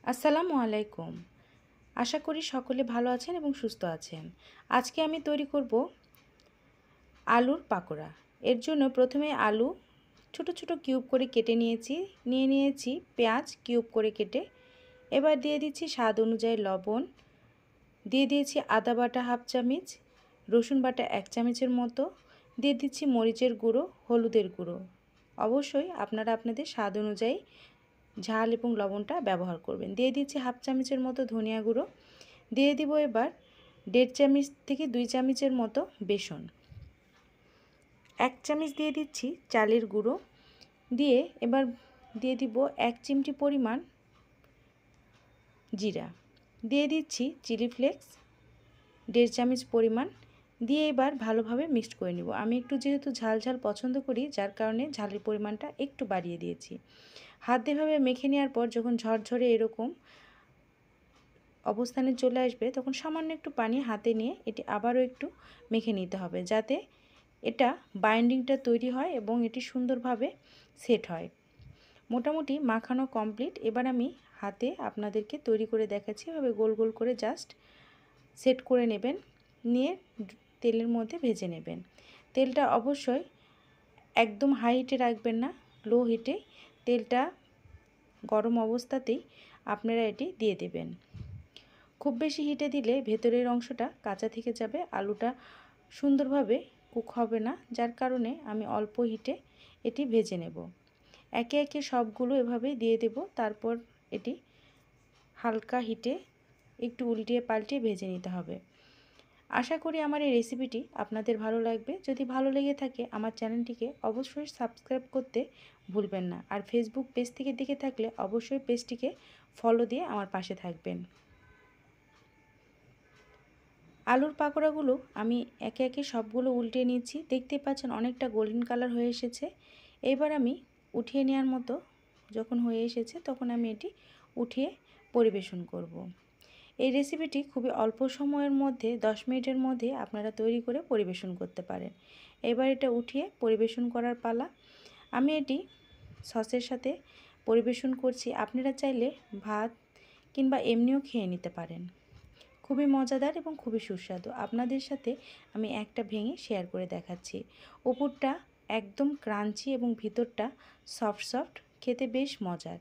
আসসালামু আলাইকুম। আশা করি সকলে ভালো আছেন এবং সুস্থ আছেন। আজকে আমি তৈরি করব আলুর পাকোড়া। এর জন্য প্রথমে আলু ছোট ছোট কিউব করে কেটে নিয়েছি পেঁয়াজ কিউব করে কেটে। এবার দিয়ে দিচ্ছি স্বাদ অনুযায়ী লবণ, দিয়ে দিয়েছি আদা বাটা হাফ চামচ, রসুন বাটা 1 চামচের মতো, দিয়ে দিচ্ছি মরিচের গুঁড়ো, হলুদের গুঁড়ো। অবশ্যই আপনারা আপনাদের স্বাদ অনুযায়ী ঝাল এবং লবণটা ব্যবহার করবেন। দিয়ে দিচ্ছি হাফ চামচের মতো ধনিয়া গুঁড়ো, দিয়ে দিব এবার 1.5 চামচ থেকে 2 চামচের মতো বেসন, 1 চামচ দিয়ে দিচ্ছি চালের গুঁড়ো, দিয়ে এবার দিয়ে দিব 1 চিমটি পরিমাণ জিরা, দিয়ে দিচ্ছি চিলি ফ্লেক্স 1.5 চামচ পরিমাণ, দিয়ে এবার ভালোভাবে মিক্সড করে নিব। আমি একটু যেহেতু ঝাল ঝাল পছন্দ করি, যার কারণে ঝালের পরিমাণটা একটু বাড়িয়ে দিয়েছি। হাত দিয়ে এভাবে মেখে নেওয়ার পর যখন ঝরঝরে এরকম অবস্থানে চলে আসবে, তখন সামান্য একটু পানি হাতে নিয়ে এটি আবারও একটু মেখে নিতে হবে, যাতে এটা বাইন্ডিংটা তৈরি হয় এবং এটি সুন্দরভাবে সেট হয়। মোটামুটি মাখানো কমপ্লিট। এবার আমি হাতে আপনাদেরকে তৈরি করে দেখাচ্ছি। এভাবে গোল গোল করে জাস্ট সেট করে নেবেন, নিয়ে তেলের মধ্যে ভেজে নেবেন। তেলটা অবশ্যই একদম হাই হিটে রাখবেন না, লো হিটে তেলটা গরম অবস্থাতেই আপনারা এটি দিয়ে দেবেন। খুব বেশি হিটে দিলে ভেতরের অংশটা কাঁচা থেকে যাবে, আলুটা সুন্দরভাবে কুক হবে না, যার কারণে আমি অল্প হিটে এটি ভেজে নেব। একে একে সবগুলো এভাবে দিয়ে দেব, তারপর এটি হালকা হিটে একটু উল্টিয়ে পাল্টিয়ে ভেজে নিতে হবে। আশা করি আমার এই রেসিপিটি আপনাদের ভালো লাগবে। যদি ভালো লেগে থাকে আমার চ্যানেলটিকে অবশ্যই সাবস্ক্রাইব করতে ভুলবেন না, আর ফেসবুক পেজ থেকে দেখে থাকলে অবশ্যই পেজটিকে ফলো দিয়ে আমার পাশে থাকবেন। আলুর পাকোড়াগুলো আমি একে একে সবগুলো উল্টে নিচ্ছি। দেখতেই পাচ্ছেন অনেকটা গোল্ডেন কালার হয়ে এসেছে। এবার আমি উঠিয়ে নেওয়ার মতো যখন হয়ে এসেছে, তখন আমি এটি উঠিয়ে পরিবেশন করব। এই রেসিপিটি খুবই অল্প সময়ের মধ্যে 10 মিনিটের মধ্যে আপনারা তৈরি করে পরিবেশন করতে পারেন। এবার এটা উঠিয়ে পরিবেশন করার পালা। আমি এটি সসের সাথে পরিবেশন করছি। আপনারা চাইলে ভাত কিংবা এমনিও খেয়ে নিতে পারেন। খুবই মজাদার এবং খুবই সুস্বাদু। আপনাদের সাথে আমি একটা ভেঙে শেয়ার করে দেখাচ্ছি। উপরটা একদম ক্রাঞ্চি এবং ভিতরটা সফট সফট, খেতে বেশ মজার।